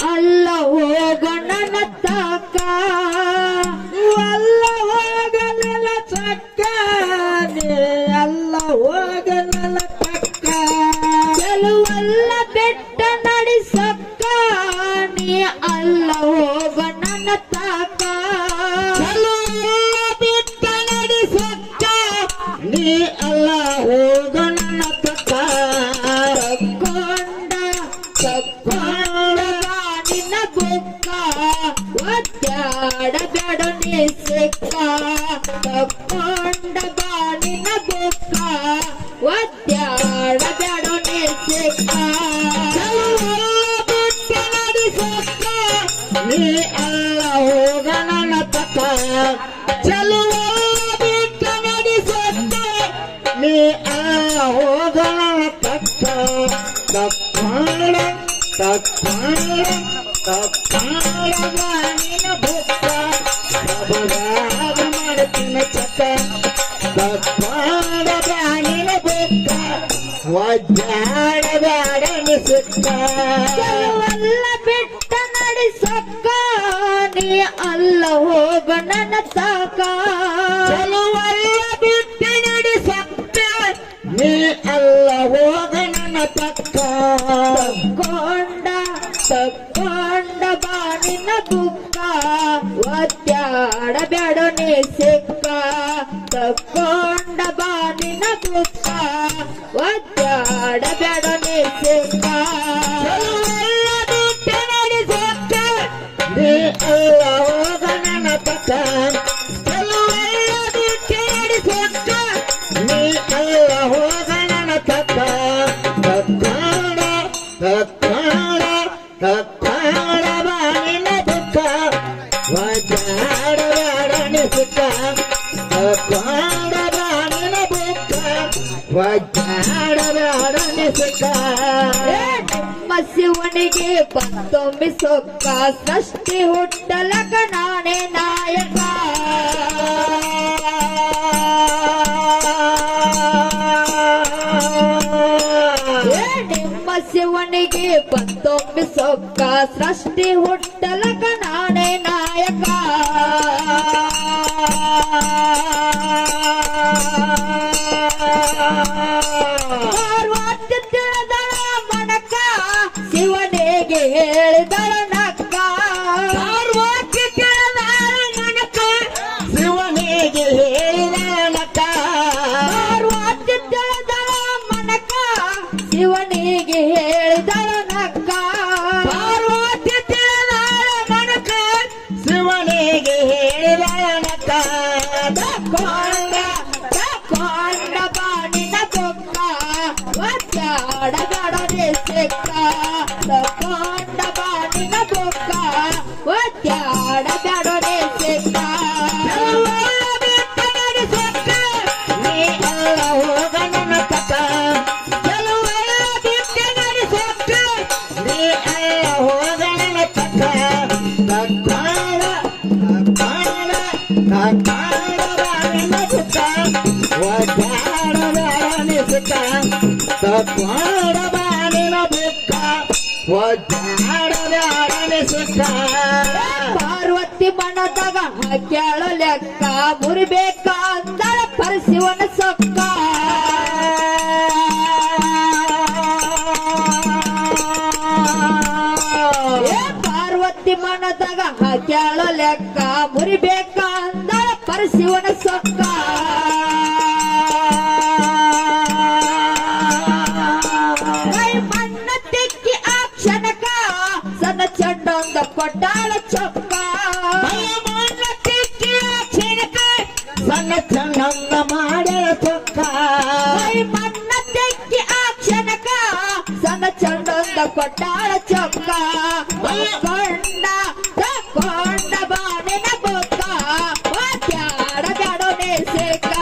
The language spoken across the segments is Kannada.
ಅಲ್ಲ ಹೋಗೋಣ ತಕ ಅಲ್ಲ ಹೋಗನಲ ಚಕ್ಕ ನೀ ಅಲ್ಲ ಹೋಗನಲ ತಕ್ಕ ಕೆಲವಲ್ಲ ಬೆಟ್ಟ ನಡೆಸಕ್ಕ ನೀ ಅಲ್ಲ ಹೋಗೋಣ ತಕ ಕೆಲವಲ್ಲ ಬಿಟ್ಟ ನಡೆಸಕ್ಕ ನೀ ಅಲ್ಲ ಹೋಗನಲ ತಕ್ಕ ತಕ್ಕೊಂಡ ತಕ್ಕೊಂಡ ನಿನ್ನ ಬುಕ್ಕ ಒದ್ದಾಡ ಬೇಡ ನೀ ಸಿಕ್ಕ ತಕ್ಕೊಂಡ ಬಾನಿನ ಬುಕ್ಕ ಒದ್ದಾಡ ಬೇಡ ನೀ ಸಿಕ್ಕ ಬಿಟ್ಟ ನಡೆಸಕ್ಕ ನೀ ಅಲ್ಲ ಹೋಗನಲ ತಕ್ಕ ಚಲುವ ಬಿಟ್ಟ ನಡೆಸಕ್ಕ ನೀ ಅಲ್ಲ ಹೋಗನಲ ತಕ್ಕ ತಕ್ಕೊಂಡ ತಕ್ಕೊಂಡ ತಕ್ಕೊಂಡ ಬಾನಿನ ಬುಕ್ಕ ಪ್ರಭುರಾಗ ಮಾಡ್ತಿನ ಚಕ್ಕ ತಕ್ಕೊಂಡ ಬಾನಿನ ಬುಕ್ಕ ಒದ್ದಾಡ ಬ್ಯಾಡ ನಿಸುತ್ತ ಕೆಲವಲ್ಲ ಬೆಟ್ಟ ನಡೆಸಕ್ಕ ನೀ ಅಲ್ಲ ಹೋಗ ನನ್ನ ತಾಕ ಚಲುವಲ್ಲ ಬಿಟ್ಟು ನಡೆಸಕ್ಕ ನೀ ಅಲ್ಲ ಹೋಗ ನನ್ನ ತಕ್ಕ ತಕ್ಕೊಂಡ ತಕ್ಕೊಂಡ ಬಾನಿನ ಬುಕ್ಕ ಒದ್ದಾಡ ಬೇಡ ನೀ ಸಿಕ್ಕ ತಕ್ಕೊಂಡ ಬಾನಿನ ಬುಕ್ಕ ಒದ್ದಾಡ ಬೇಡ ನೀ ಸಿಕ್ಕ ಚಲುವಲ್ಲ ಬಿಟ್ಟು ನಡೆಸಕ್ಕ ನೀ ಅಲ್ಲ ಹೋಗ ನನ್ನ ತಕ್ಕ ಚಲುವಲ್ಲ ಬಿಟ್ಟು ನಡೆಸಕ್ಕ ನೀ ಅಲ್ಲ ಹೋಗ ನನ್ನ ತಕ್ಕ ತಕ್ಕಾಡ ತಕ್ಕಾಡ ತಕ್ಕಾಡ ಬಾನಿನ ದುಃಖ ಒದ್ದಾಡ ಬ್ಯಾಡನೆ ಸುಖ ತಕ್ಕಾಡ ಬಾನಿನ ದುಃಖ ಒದ್ದಾಡ ಬ್ಯಾಡನೆ ಸುಖ ನಮ್ಮ ಶಿವನಿಗೆ ಪತ್ತೊಮ್ಮೆ ಸೊಕ್ಕ ಸೃಷ್ಟಿ ಹುಟ್ಟಲಕ ನಾನೇ ನಾಯಕ ನಿಮ್ಮ ಶಿವನಿಗೆ ಪತ್ತೊಮ್ಮೆ ಸೊಕ್ಕ ಸೃಷ್ಟಿ ಹುಟ್ಟಲಕ ನಾನೇ ನಾಯಕ ಪಾರ್ವತಿ ತಿಳಿದಳ ಮನಕ ಶಿವನಿಗೆ ಹೇಳಿದಳ ನಕ್ಕ ಪಾರ್ವತಿ ತಿಳಿದಳ ಮನಕ ಶಿವನಿಗೆ ಹೇಳಿದಳನಕ ಪಾರ್ವತಿ ತಿಳಿದಳ ಮನಕ ಶಿವನಿಗೆ ಹೇಳಿದಳ ನಕ್ಕ ಪಾರ್ವತಿ ತಿಳಿದಳ ಮನಕ ಶಿವನಿಗೆ ಹೇಳಿದಳನಕ ತಕ್ಕೊಂಡ ತಕ್ಕೊಂಡ ಬಾನಿನ ಬೊಕ್ಕ ಒದ್ದಾಡ ಬೇಡನೆ ಸಿಕ್ಕ ತಕ್ಕೊಂಡ ಬಾನಿನ ಬೊಕ್ಕ ಒದ್ದಾಡ ಬೇಡನೆ ಸಿಕ್ಕ ಬಿಟ್ಟು ನಡೆಸಕ್ಕ ನೀ ಅಲ್ಲ ಹೋಗ ನನ್ನ ತಕ್ಕ ಕೆಲವೆಲ್ಲ ಬಿಟ್ಟು ನಡೆಸಕ್ಕ ನೀ ಅಲ್ಲ ಹೋಗ ನನ್ನ ತಕ್ಕ ತಕ್ಕಾಳ ತಕ್ಕಾಳ ತಕ್ಕಾಳ ಬಾಳಿನ ಸುಖ ಒದ್ದಾಡ ಬ್ಯಾಡನೆ ಸುಖ ತಕ್ಕಾಳ ಬಾಳಿನ ದುಃಖ ಒದ್ದಾಡ ಬ್ಯಾಡನೆ ಸುಖ ಪಾರ್ವತಿ ಮನದಾಗ ಹಾಕ್ಯಾಳ ಲೆಕ್ಕ ಮುರಿಬೇಕ ಅಂದಳ ಪರಶಿವನ ಸೊಕ್ಕ ಪಾರ್ವತಿ ಮನದಾಗ ಹಾಕ್ಯಾಳ ಲೆಕ್ಕ ಮುರಿಬೇಕ ಅಂದಳ ಪರಶಿವನ ಸೊಕ್ಕ ಮಣ್ಣ ತೆಕ್ಕಿ ಆ ಕ್ಷಣಕ ಸಣ್ಣ ಚಂಡೊಂದ ಕೊಟ್ಟಾಳ ಚೊಕ್ಕ ಮಣ್ಣ ತಿಕ್ಕಿಯ ಕ್ಷಣಕ ಸಣ್ಣ ಚಂದ ಮಾಡ್ಯಾಳ ಚೊಕ್ಕ ಮಣ್ಣ ತೆಕ್ಕಿ ಆ ಕ್ಷಣಕ ಸಣ್ಣ ಚಂಡೊಂದ ಕೊಟ್ಟಾಳ ಚೊಕ್ಕ ಕೊಂಡ ತಕೊಂಡ ಬಾನಿನ ಬೊಕ್ಕ ಒದ್ದಾಡ ಬೇಡನೆ ಸಿಕ್ಕ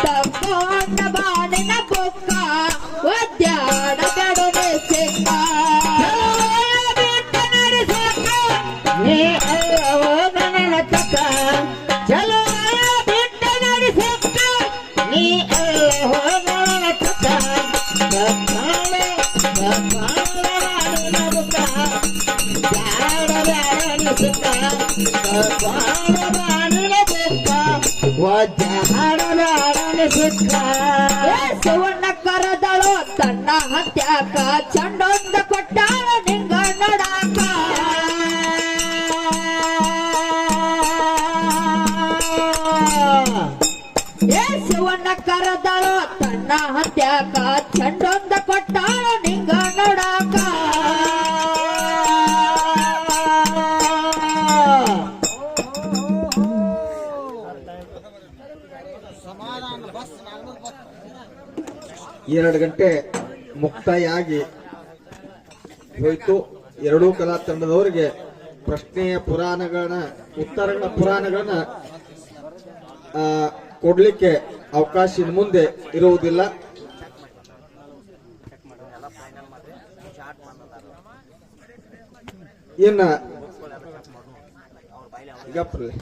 ತಕೊಂಡ ಬಾನಿನ ಬೊಕ್ಕ ಒದ್ದಾಡ ಬೇಡನೆ ಸಿಕ್ಕ ಬಿಟ್ಟು ನಡೆಸಕ್ಕ ನೀ ಅಲ್ಲ ಹೋಗ ನನ್ನ ತಕ್ಕ ಚಲೋ ಬಿಟ್ಟು ನಡೆಸಕ್ಕ ನೀ ಅಲ್ಲ ಹೋಗ ನನ್ನ ತಕ್ಕ ತಕ್ಕಾಳೆ ತಕ್ಕಾಳ ಬಾಳಿನ ದುಃಖ ಸಿಕ್ಕ ಬಾಣಿನ ಬುಕ್ಕ ವಜ್ಜಾಡನ ಸಿಕ್ಕ ಶಿವಣ್ಣ ಕರದಳು ತನ್ನ ಹತ್ಯಾಕ ಚಂಡೊಂದ ಕೊಟ್ಟಾಳ ನಿಂಗ ನೋಡಾಕ ಶಿವಣ್ಣ ಕರದಳು ತನ್ನ ಹತ್ಯಾಕ ಚಂಡೊಂದ ಕೊಟ್ಟಾಳ ನಿಂಗ ನೋಡಾಕ ಎರಡು ಗಂಟೆ ಮುಕ್ತಾಯ ಆಗಿ ಹೋಯ್ತು. ಎರಡೂ ಕಲಾ ತಂಡದವರಿಗೆ ಪ್ರಶ್ನೆಯ ಪುರಾಣಗಳನ್ನ ಉತ್ತರಗಳ ಪುರಾಣಗಳನ್ನ ಕೊಡ್ಲಿಕ್ಕೆ ಅವಕಾಶ ಇನ್ನು ಮುಂದೆ ಇರುವುದಿಲ್ಲ. ಇನ್ನ ಗಪ್ರಲಿ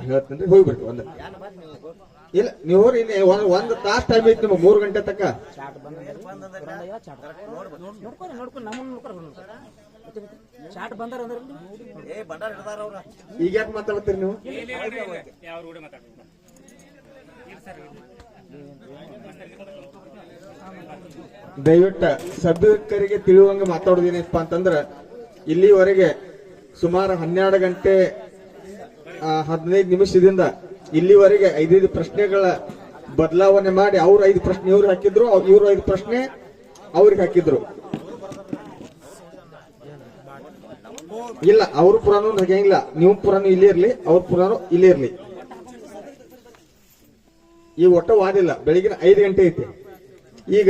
ಹೇಳ್ತೀನಿ ಹೋಗ್ಬಿಡ್ರಿ ಒಂದ್ ಇಲ್ಲ ನೀವು ಇಲ್ಲಿ ಒಂದ್ ತಾಸ್ ಟೈಮ್ ಐತಿ ನಿಮ್ಗೆ 3 ಗಂಟೆ ತನಕ ಈಗ ಯಾಕೆ ಮಾತಾಡ್ತೀರಿ ನೀವು? ದಯವಿಟ್ಟು ಸಭ್ಯಕರಿಗೆ ತಿಳಿಯುವಂಗೆ ಮಾತಾಡೋದೇನಪ್ಪ ಅಂತಂದ್ರ ಇಲ್ಲಿವರೆಗೆ ಸುಮಾರು 12 ಗಂಟೆ 15 ನಿಮಿಷದಿಂದ ಇಲ್ಲಿವರೆಗೆ 5 ಪ್ರಶ್ನೆಗಳ ಬದಲಾವಣೆ ಮಾಡಿ ಅವ್ರು 5 ಪ್ರಶ್ನೆ ಇವ್ರು ಹಾಕಿದ್ರು, ಇವ್ರು 5 ಪ್ರಶ್ನೆ ಅವ್ರಿಗೆ ಹಾಕಿದ್ರು. ಇಲ್ಲ ಅವ್ರ ಪುರಾಣ ಹಾಗಂಗಿಲ್ಲ, ನೀವು ಪುರಾಣ ಇಲ್ಲೇ ಇರ್ಲಿ, ಅವ್ರ ಪುರಾಣ ಇಲ್ಲೇ ಇರ್ಲಿ. ಈ ಒಟ್ಟ ವಾದಿಲ್ಲ, ಬೆಳಿಗಿನ 5 ಗಂಟೆ ಐತಿ. ಈಗ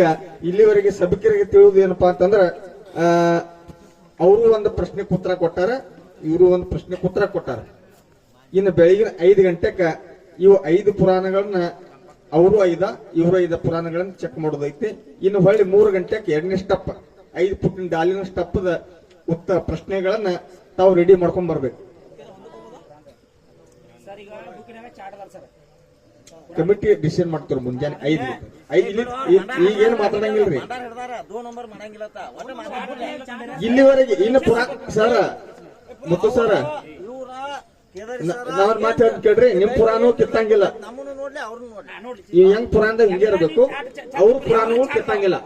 ಇಲ್ಲಿವರೆಗೆ ಸಭಿಕರಿಗೆ ತಿಳಿಯುವುದು ಏನಪ್ಪಾ ಅಂತಂದ್ರ ಅವರು ಒಂದು ಪ್ರಶ್ನೆ ಉತ್ತರ ಕೊಟ್ಟಾರ, ಇವರು ಒಂದು ಪ್ರಶ್ನೆ ಉತ್ತರ ಕೊಟ್ಟಾರ. ಇನ್ನು ಬೆಳಗಿನ 5 ಗಂಟೆಕ ಇವು 5 ಪುರಾಣಗಳನ್ನ ಅವರು 5 ಇವರು 5 ಪುರಾಣಗಳನ್ನ ಚೆಕ್ ಮಾಡೋದೈತಿ. ಇನ್ನು ಹೊಳ್ಳಿ 3 ಗಂಟೆಗೆ 2ನೇ ಸ್ಟೆಪ್ 5 ಪುಟ್ಟಿನ ಡಾಲಿನ ಸ್ಟೆಪ್ದ ಉತ್ತರ ಪ್ರಶ್ನೆಗಳನ್ನ ತಾವು ರೆಡಿ ಮಾಡ್ಕೊಂಡ್ ಬರ್ಬೇಕು. ಕಮಿಟಿ ಡಿಸಿಷನ್ ಮಾಡ್ತಾರೆ ಮುಂಜಾನೆ 5 ಈಗ ಏನು ಮಾತಾಡಂಗಿಲ್ರಿ ಇಲ್ಲಿವರೆಗೆ. ಇನ್ನು ಪುರಾ ಸರ್ ಮುತ್ತು ಸರ್ ನಾವ್ ಮಾತು ಕೇಳ್ರಿ, ನಿಮ್ ಪುರಾಣ ಕಿತ್ತಂಗಿಲ್ಲ. ಈ ಹೆಂಗ್ ಪುರಾಣದಾಗ ಹಿಂಗೆ ಇರಬೇಕು, ಅವ್ರ ಪುರಾಣವೂ ಕಿತ್ತಂಗಿಲ್ಲ.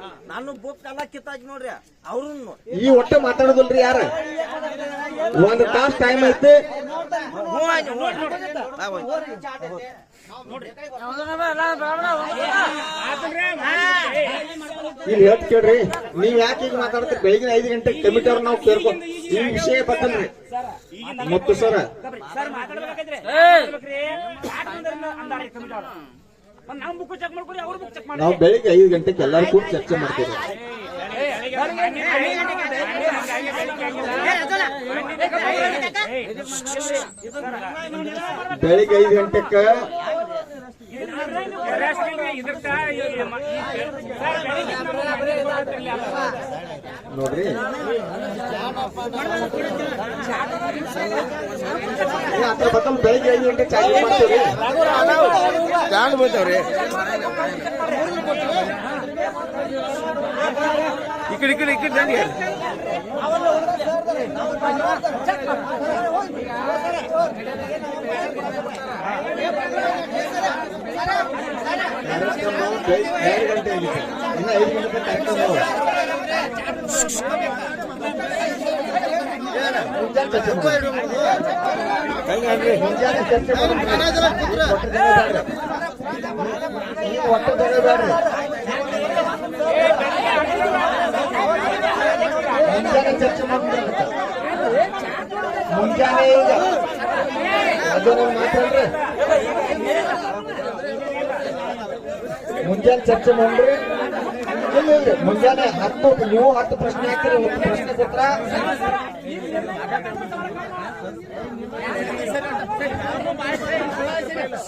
ಈ ಒಟ್ಟ ಮಾತಾಡೋದಲ್ರಿ ಯಾರ. 1 ತಾಸ್ ಟೈಮ್ ಐತೆ. ಇಲ್ಲಿ ಹೇಳ್ತ ಕೇಳ್ರಿ, ನೀವ್ ಯಾಕೆ ಈಗ ಮಾತಾಡ್ತೀರಿ? ಬೆಳಿಗ್ಗೆ 5 ಗಂಟೆಗೆ ಕಮಿಟಿ ಅವ್ರ ನಾವು ಕೇಳ್ಕೊಂಡು ಈ ವಿಷಯ ಬತ್ತಲ್ರಿ ಮತ್ತು ಸರ್ ನಾವು ಬೆಳಿಗ್ಗೆ 5 ಗಂಟೆಗೆ ಎಲ್ಲರೂ ಕೂಡ ಚರ್ಚೆ ಮಾಡ್ತೀವಿ. ಬೆಳಿಗ್ಗೆ 5 ಗಂಟೆಗೆ ನೋಡ್ರಿ ಹತ್ರ ಬತ್ತಲ್ ಬೆಳಿಗ್ಗೆ 5 ಗಂಟೆ ಚಾರ್ಜ್ ಮಾಡ್ತೀವಿ. ಚಾರ್ಜ್ ಬರ್ತಾವ್ರಿ ಈ ಕಡೆ ರಂಡಿ ಕಾರ್ಯಕ್ರಮ 2 ಗಂಟೆ ಇನ್ನು 5 ಗಂಟೆ ಕಾರ್ಯಕ್ರಮ. ಮುಂಜಾನೆ ಚರ್ಚೆ ಒಟ್ಟು ತಗೋಬೇಡ್ರಿ. ಮುಂಜಾನೆ ಚರ್ಚೆ ಮಾಡ್ತಾರೆ. ಮುಂಜಾನೆ ಈಗ ಅದು ಮಾತಾಡ್ರಿ, ಮುಂಜಾನೆ ಚರ್ಚೆ ಮಾಡ್ರಿ. ಇಲ್ಲ ಮುಂಜಾನೆ 10 ನೀವು 10 ಪ್ರಶ್ನೆ ಹಾಕಿರಿ, 1 ಪ್ರಶ್ನೆ ಕೊಟ್ರ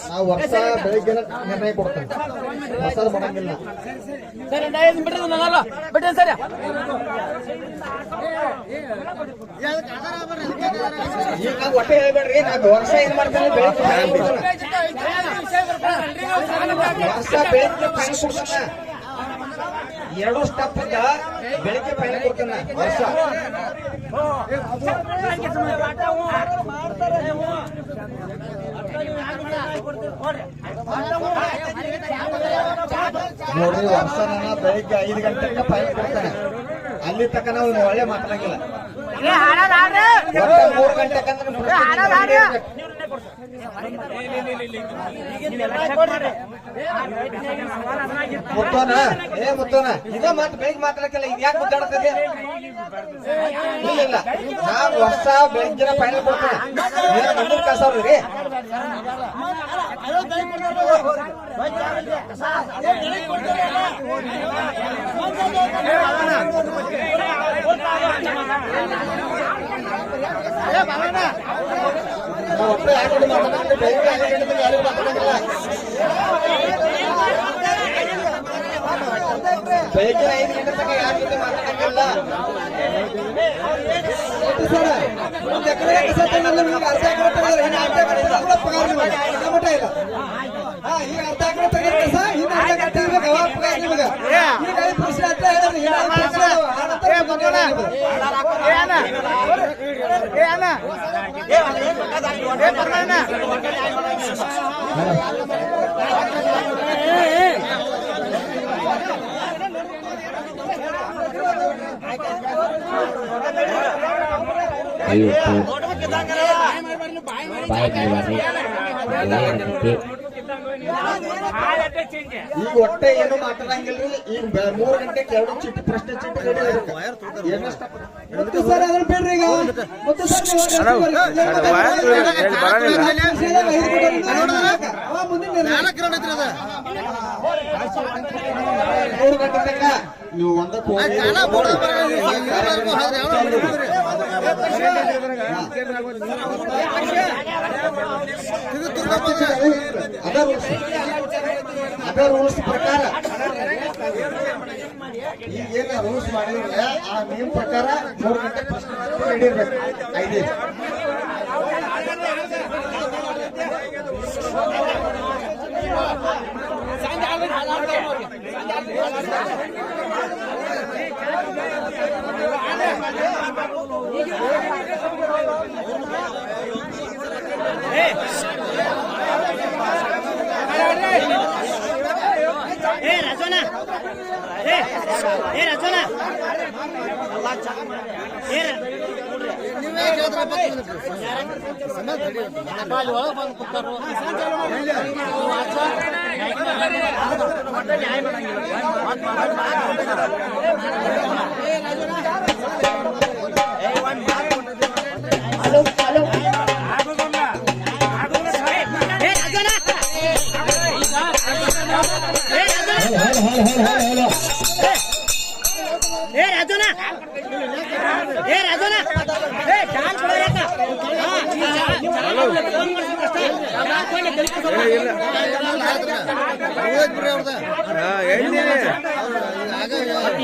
ನಾವು ವರ್ಷ ಬೆಳಿಗ್ಗೆ ನಿರ್ಣಯ ಕೊಡ್ತೇವೆ, ಹೊಸದು ಮಾಡಂಗಿಲ್ಲ. ಈಗ ಒಟ್ಟೆ ಹೇಳ್ಬೇಡ್ರಿ, ನಾವು ವರ್ಷ ಏನ್ ಮಾಡ್ತೇವೆ ಬೆಳಿಗ್ಗೆ ವರ್ಷ ಬೆಳಿಗ್ಗೆ ಫೈನ್ ಕೊಡ್ತಾನ. 2 ಸ್ಟೆಪ್ ಬೆಳಿಗ್ಗೆ ಫೈನ್ ಕೊಡ್ತಾನ ವರ್ಷ. ನೋಡ್ರಿ, ವರ್ಷ ನಾನು ಬೆಳಿಗ್ಗೆ 5 ಗಂಟೆಗೆ ಫೈನ್ ಕೊಡ್ತಾನೆ. ಅಲ್ಲಿ ತಕ್ಕ ನಾವು ಒಳ್ಳೆ ಮಾತಾಡಂಗಿಲ್ಲ. 3 ಗಂಟೆಗೆ ಮುತ್ತೋನ ಇದ ಮಾತು ಬೆಳಿಗ್ಗೆ ಮಾತಾಡಕ್ಕಿಲ್ಲ. ಇದು ಯಾಕೆ ಮುದ್ದಾಡ್ತದೆ? ಇಲ್ಲ, ನಾವು ವರ್ಷ ಬೆಳಿಗ್ಗೆ ಫೈನಲ್ ಕೊಡ್ತೇನೆ. ಮುಂದಿನ ಕಸ ಅವ್ರಿ ಒಟ್ಟು ಯಾಕೆ ಮಾತಾಡಂಗಿಲ್ಲ. ಬೆಳಿಗ್ಗೆ 5 ಗಂಟೆಗೆ ಯಾರಿಗೂ ಮಾತಾಡಂಗಿಲ್ಲ. ಬೆಳಿಗ್ಗೆ 5 ಗಂಟೆ ತನಕ ಯಾರ ಜೊತೆ ಮಾತಾಡಂಗಿಲ್ಲ. ಸರ್, ಒಂದು ಎಕರೆ ಅರ್ಧ ಎಕರೆ ಈಗ ಅರ್ಧ ಎಕರೆ ತೆಗೆದ ಕಸ ಇನ್ನು ಅರ್ಧ ಎಕರೆ ತೆಗಿಬೇಕು. ಅವಾಗ ಪಗಾರ ನಿಮಗೆ. ಈಗ 5% ಅಂತ ಹೇಳಿದ್ರಿ, ಇನ್ನು 5%. ಈಗ ಒಟ್ಟೆ ಏನು ಮಾತಾಡಂಗಿಲ್ರಿ. ಈಗ 3 ಗಂಟೆಗೆ 2 ಚೀಟಿ ಪ್ರಶ್ನೆ ಚೀಟಿ ರೆಡಿ ಇರಬೇಕು. ಸರ್ ಅದನ್ನ ಬೇಡ್ರಿ. ಈಗ ಮತ್ತೆ ಸರ್ 3 ಗಂಟೆ ತನಕ ನೀವು ಒಂದಕ್ಕೆ ಅದ ರೂಲ್ಸ್ ಪ್ರಕಾರ ಈಗೇನ ರೂಲ್ಸ್ ಮಾಡಿದ್ರೆ ಆ ನಿಯಮ ಪ್ರಕಾರ 3 ಗಂಟೆ ಪ್ರಶ್ನೆ ರೆಡಿ ಇರ್ಬೇಕು. 5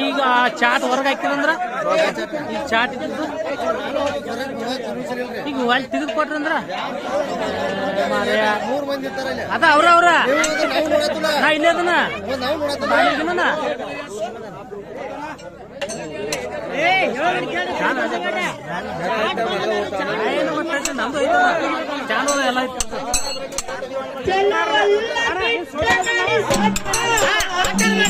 ಈಗ ಚಾಟ್ ಹೊರಗೆ ಹಾಕಿರಂದ್ರ ಈಗ ಚಾಟ್ ಇದ್ದು ಈಗ ಅಲ್ಲಿ ತೆಗೆದು ಕೊಟ್ರಂದ್ರ ಅದ ಅವ್ರ ನಾ ಇಲ್ಲೇ ಅದನ್ನ ನಮ್ದು ಚಾನಲ್ ಎಲ್ಲ ಇತ್ತು. ಕತ್ತಲ್ಲ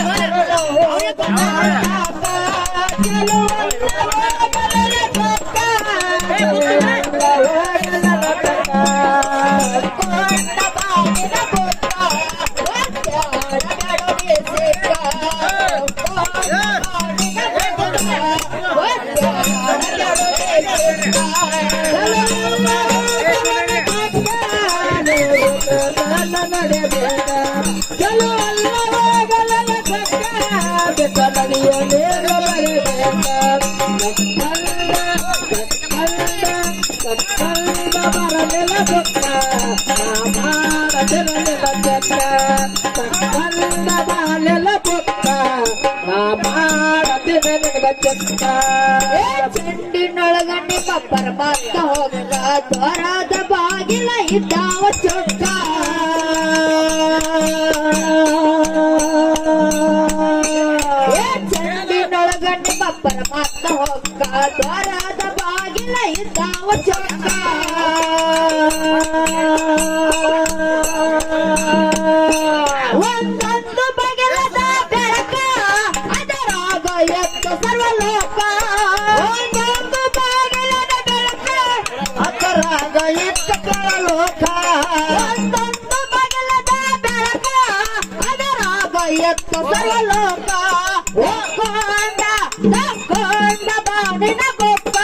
ತಿರಲಿನ ಚಕ್ಕ ತಕ್ಕಂದ ಬಾಲೆಲ್ಲ ಬುಕ್ಕ ನಾ ಮಾಡತಿನ ನಿನಗ ಚಕ್ಕ ಚೆಂಡಿನೊಳಗ ನಿಮ್ಮ ಪರಮಾತ್ಮ ಹೋಗ ದ್ವಾರದ ಬಾಗಿಲ ಇದ್ದಾವ ಚೊಕ್ಕ ಚೆಂಡಿನೊಳಗ ನಿಮ್ಮ ಪರಮಾತ್ಮ ಹೋಗ ದ್ವಾರದ ಬಾಗಿಲ ಇದ್ದಾವ ಚೊಕ್ಕ ಒಂದೊಂದು ಬಗೆಲದ ಬೆಳಕ ಅದರಾಗ ಎತ್ತು ಸರ್ವಲೋಕ ಒಂದೊಂದು ಬಗೆಲದ ಬೆಳಕ ಅದರಾಗ ಇತ್ತ ಲೋಕ ಒಂದೊಂದು ಬಗೆಲದ ಬೆಳಕ ಅದರಾಗ ಎತ್ತು ಸರ್ವಲೋಕ ಒಕ್ಕೊಂಡ ತಕ್ಕೊಂಡ ಬಾಣಿನ ಗೊಪ್ಪ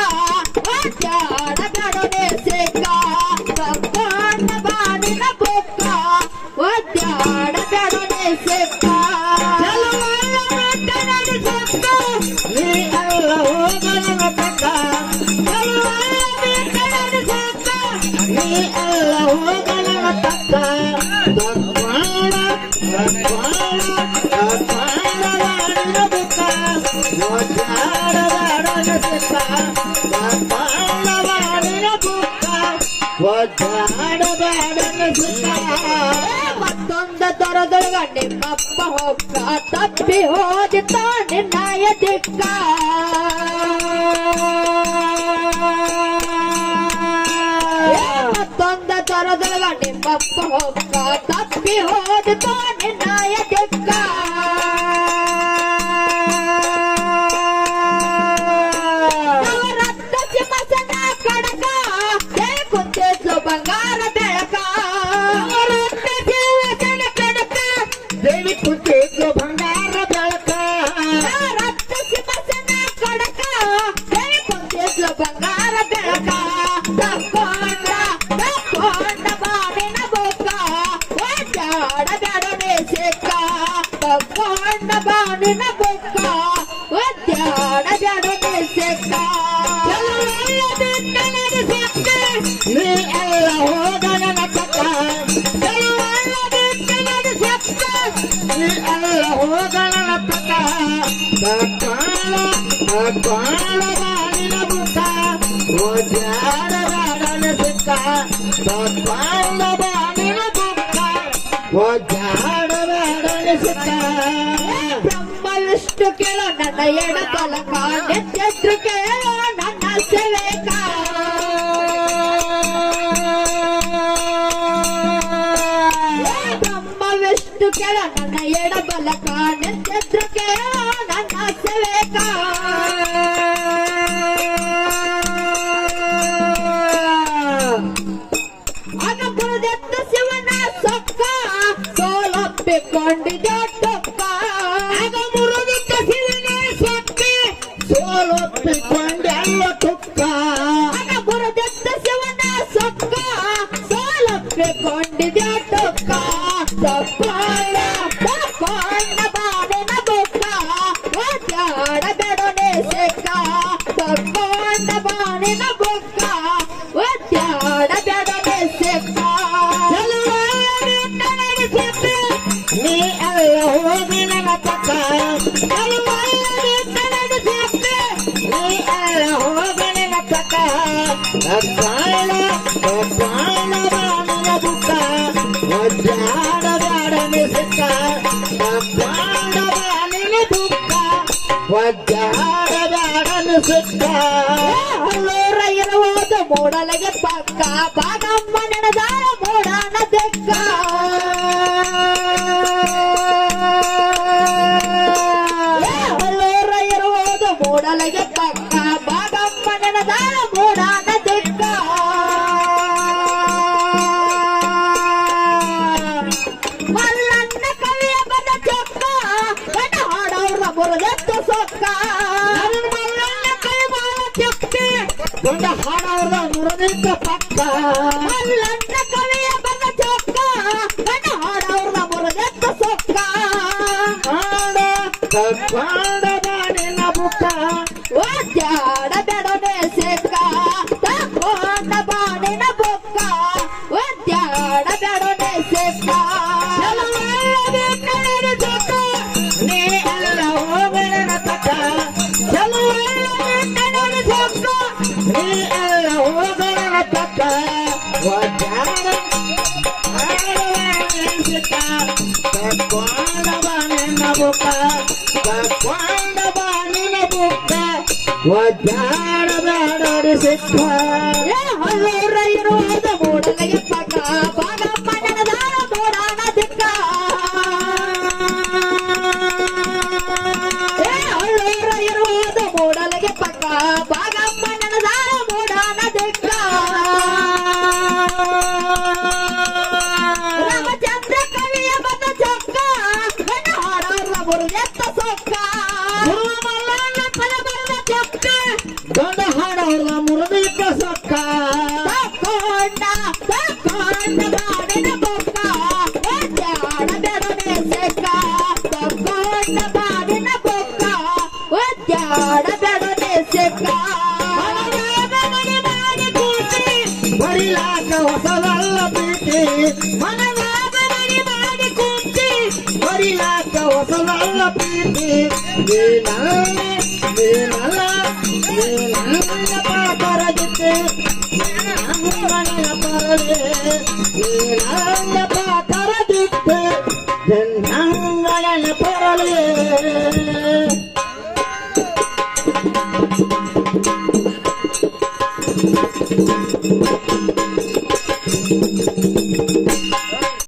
ಒಡ್ಡಾಡ ಗಡನೆ ಸಿಕ್ಕ ತಕ್ಕೊಂಡ ಬಾಣಿನ ಗೊಪ್ಪ ಒಡ್ಡಾಡ ಗಡನೆ ಸಿಕ್ಕ ಚಲುವಲ್ಲ ಬಿಟ್ಟ ನಡೆಸಕ್ಕ ನೀ ಅಲ್ಲ ಹೋಗಲನ ತಕ್ಕ ಚಲುವಲ್ಲ ಬಿಟ್ಟ ನಡೆಸಕ್ಕ ನೀ ಅಲ್ಲ ಹೋಗಲನ ತಕ್ಕ ತಕ್ವಾಣ ವಾಣಿನ ಬುಕ್ಕ ಒದ್ದಾಡ ಬಾಡನ ಸಿಕ್ಕ ತಕ್ವಾಣ ವಾಣಿನ ಬುಕ್ಕ ಒದ್ದಾಡ ಬಾಡನ ಸಿಕ್ಕ ಮತ್ತೊಂದ ದೊರದೊಳಗ ನಿಮ್ಮಪ್ಪ ಹೋಗ ತಪ್ಪಿ ಹೋದಿತ ನಿನ್ನಾಯ ದಿಕ್ಕ ಮತ್ತೊಂದ ದೊರದೊಳಗ ನಿಮ್ಮಪ್ಪ ಹೋಗ ತಪ್ಪಿ ಹೋದಿತ ನಿನ್ನಾಯ ದಿಕ್ಕ ನವರತ್ನ ಸಿಂಹಾಸನ ಕಡಕ ಕುಂತಿದ್ಲು ಬಂಗಾರ ಬೆಳಕ ದೇವಿ ಕುಂತಿದ್ರು ಬಂಗಾರ ಬೆಳಕ ರಕ್ತ ಸಿಂಹಾಸನ ಕಡಕ ದೇವಿ ಕುಂತಿದ್ಲು ಬಂಗಾರ ಬೆಳಕ ತಕ್ಕೊಂಡ ಬಾಣಿನ ಬೊಕ್ಕ ಒಡ್ಡಾಡ ಬೆಡನೆ ಸಿಕ್ಕ ತಕ್ಕೊಂಡ ಬಾಣಿನ ಬೊಕ್ಕ ಒಡ್ಡಾಡ ಬೆಡನೆ ಸಿಕ್ಕ ಚಲುವಲ್ಲ ಬಿಟ್ಟ ನಡೆಸಕ್ಕ ನೀ ಎಲ್ಲ ಹೋಗಲನ ತಕ್ಕ ಚಲುವಲ್ಲ ಬಿಟ್ಟ ನಡೆಸಕ್ಕ ನೀ ಎಲ್ಲ ಹೋಗಲನ ತಕ್ಕ ತಕ್ಕಾಳ ಬಾಣಿನ ಬುಕ್ಕ ಒದ್ದಾಡ ಬಾಡನ ಸಿಕ್ಕ ತಕ್ಕಾಳ ಬಾಣಿನ ಬುಕ್ಕ ಒದ್ದಾಡ ಬಾಡನ ಸಿಕ್ಕ ಬ್ರಹ್ಮ ವಿಷ್ಣು ಕೇಳೋ ನನ್ನ ಎಡ ಬಲಕ ನೆತ್ತೆದ್ರು ಕೇಳೋ ನನ್ನ ಸೇವೆಕ ಬ್ರಹ್ಮ ವಿಷ್ಣು ಕೇಳೋ ನನ್ನ ಎಡ ಬಲಕ ನೆತ್ತೆದ್ರು ಕೇಳೋ ನನ್ನ ಸೇವೆಕ ಆಗ ಬುರದೆತ್ತ ಶಿವನ ಸೊಕ್ಕ ಸೋಲೊಪ್ಪಿಕೊಂಡಿದ್ದ ಟೊಕ್ಕ ಆಗ ಮುರುಗಿದ್ದ ಶಿವನ ಸೊಕ್ಕೆ ಸೋಲೊಪ್ಪಿಕೊಂಡೆಲ್ಲ ತುಕ್ಕ ಆಗ ಬುರದೆತ್ತ ಶಿವನ ಸೊಕ್ಕ ಸೋಲೊಪ್ಪಿಕೊಂಡಿದ್ದ ಟೊಕ್ಕ ತಕ್ಕೊಂಡ ಬಾಣಿನ ಬೊಕ್ಕ ಒಡ್ಡಾಡ ಬೆಡನೆ ಸಿಕ್ಕ ತಕ್ಕೊಂಡ ಬಾಣಿನ ಬೊಕ್ಕ ಒಡ್ಡಾಡ ಬೆಡನೆ ಸಿಕ್ಕ ನೀ ಅಲ್ಲ ಹೋಗಲನ ತಕ್ಕ ಚಲುವಲ್ಲ ಬಿಟ್ಟ ನಡೆಸಕ್ಕ ನೀ ಅಲ್ಲ ಹೋಗಲನ ತಕ್ಕ ತಕ್ಕಾಳ ಬಾಣಿನ ಬುಕ್ಕ ಒದ್ದಾಡ ಬಾಡನೆ ಸಿಕ್ಕ ತಕ್ಕಾಳ ಬಾಣಿನ ಬುಕ್ಕ ಒದ್ದಾಡ ಬಾಡನೆ ಸಿಕ್ಕ ಹಲ್ಲೂರ ಇರುವುದು ಮೂಡಲಗೆ ಪಕ್ಕ ಬಾಗಮ್ಮ ನೆನೆದಾರ ಮೂಡನ ದೆಕ್ಕ ಹಲ್ಲೂರ ಇರುವುದು ಮೂಡಲಗೆ ಪಕ್ಕ ಬಾಗಮ್ಮ ನೆನೆದಾರ ಮೂಡನ ದೆಕ್ಕ ಮಲ್ಲಣ್ಣ ಕವಿಯ ಬದ ಚೊಕ್ಕ ಗಣ ಹಾಡವ್ರ ಮುರುಗೆತ್ತು ಸೊಕ್ಕ ಕೊಂಡ ಹಾಡವ್ರ ಮುರನಿಂದ ಪಕ್ಕ ಮಲ್ಲಣ್ಣ ಕವಿಯ ಬದ ಚೊಕ್ಕ ಗಣ ಹಾಡವ್ರ ಮುರುಗೆತ್ತು ಸೊಕ್ಕ ಹಾಡ ತಕ್ಕಾಡ ಬಾಣಿನ ಬುಕ್ಕ ಒಡ್ಡಾಡ ಬೆಡನೆ ಸಿಕ್ಕ ತಕ್ಕೊಂಡ ಬಾಣಿನ ಬೊಕ್ಕ ಒಡ್ಡಾಡ ಬೆಡನೆ ಸಿಕ್ಕ ಸಿಕ್ಕ ನೀ ಎಲ್ಲ ಹೋಗಣ ತಕ್ಕ ನೀ ಎಲ್ಲ ಹೋಗಣ ತಕ್ಕ ಒದ್ದಾಡ ಸಿಕ್ಕ ತಕ್ಕೊಂಡ ಬಾನಿನ ಬುಕ್ಕ ತಕ್ಕೊಂಡ ಬಾನಿನ ಬುಕ್ಕ ಒದ್ದಾಡ ಬೇಡರಿ ಸಿಕ್ಕ ಹಳ್ಳೂರ ಇರುವುದು ಮೂಡಲಿಗೆ ಪಕ್ಕ ಬಾಗಮ್ಮ ನೆನದಾರ ಮೂಡಾನ ದಿಕ್ಕ ಹಳ್ಳೂರ ಇರುವುದು ಮೂಡಲಿಗೆ ಪಕ್ಕ ಬಾಗಮ್ಮ ನೆನದಾರ ಮೂಡಾನ ದಿಕ್ಕ ರಾಮಚಂದ್ರ ಕವಿಯ ಬಂದ ಚೊಕ್ಕ ಗಂಡ ಹಾಡೋರ ಮುರುಗೆತ್ತ ಸೊಕ್ಕ ಮಲ್ಲಣ್ಣ ಪದ ಬರೆದ ಚೊಕ್ಕ ಗಂಡ ಹಾಡೋರ ಮುರುದಿದ್ದ ಸೊಕ್ಕ ತಕ್ಕೊಂಡ ಬಾಡಿನ ಬೊಕ್ಕ ಒದ್ದಾಡ ಬೆರನೆ ಸೆಕ್ಕ ತಕ್ಕೊಂಡ ಬಾಡಿನ ಬೊಕ್ಕ ಒದ್ದಾಡ ಬೆರನೆ ಸೆಕ್ಕ ಬರಿಲಾಕ ಹೊಸದಲ್ಲ ಪ್ರೀತಿ ಮನವಾದನೆ ಮಾಡಿ ಕುಂತಿ ಬರಿಲಾಕ ಹೊಸದಲ್ಲ ಪ್ರೀತಿ ನೀನಲ್ಲ ಪಾತರಗಿತ್ತೆ ಮನೆಯ ಪರಲೆ ನೀನಲ್ಲ ಪಾತರಗಿತ್ತೆ ಪರಲೆ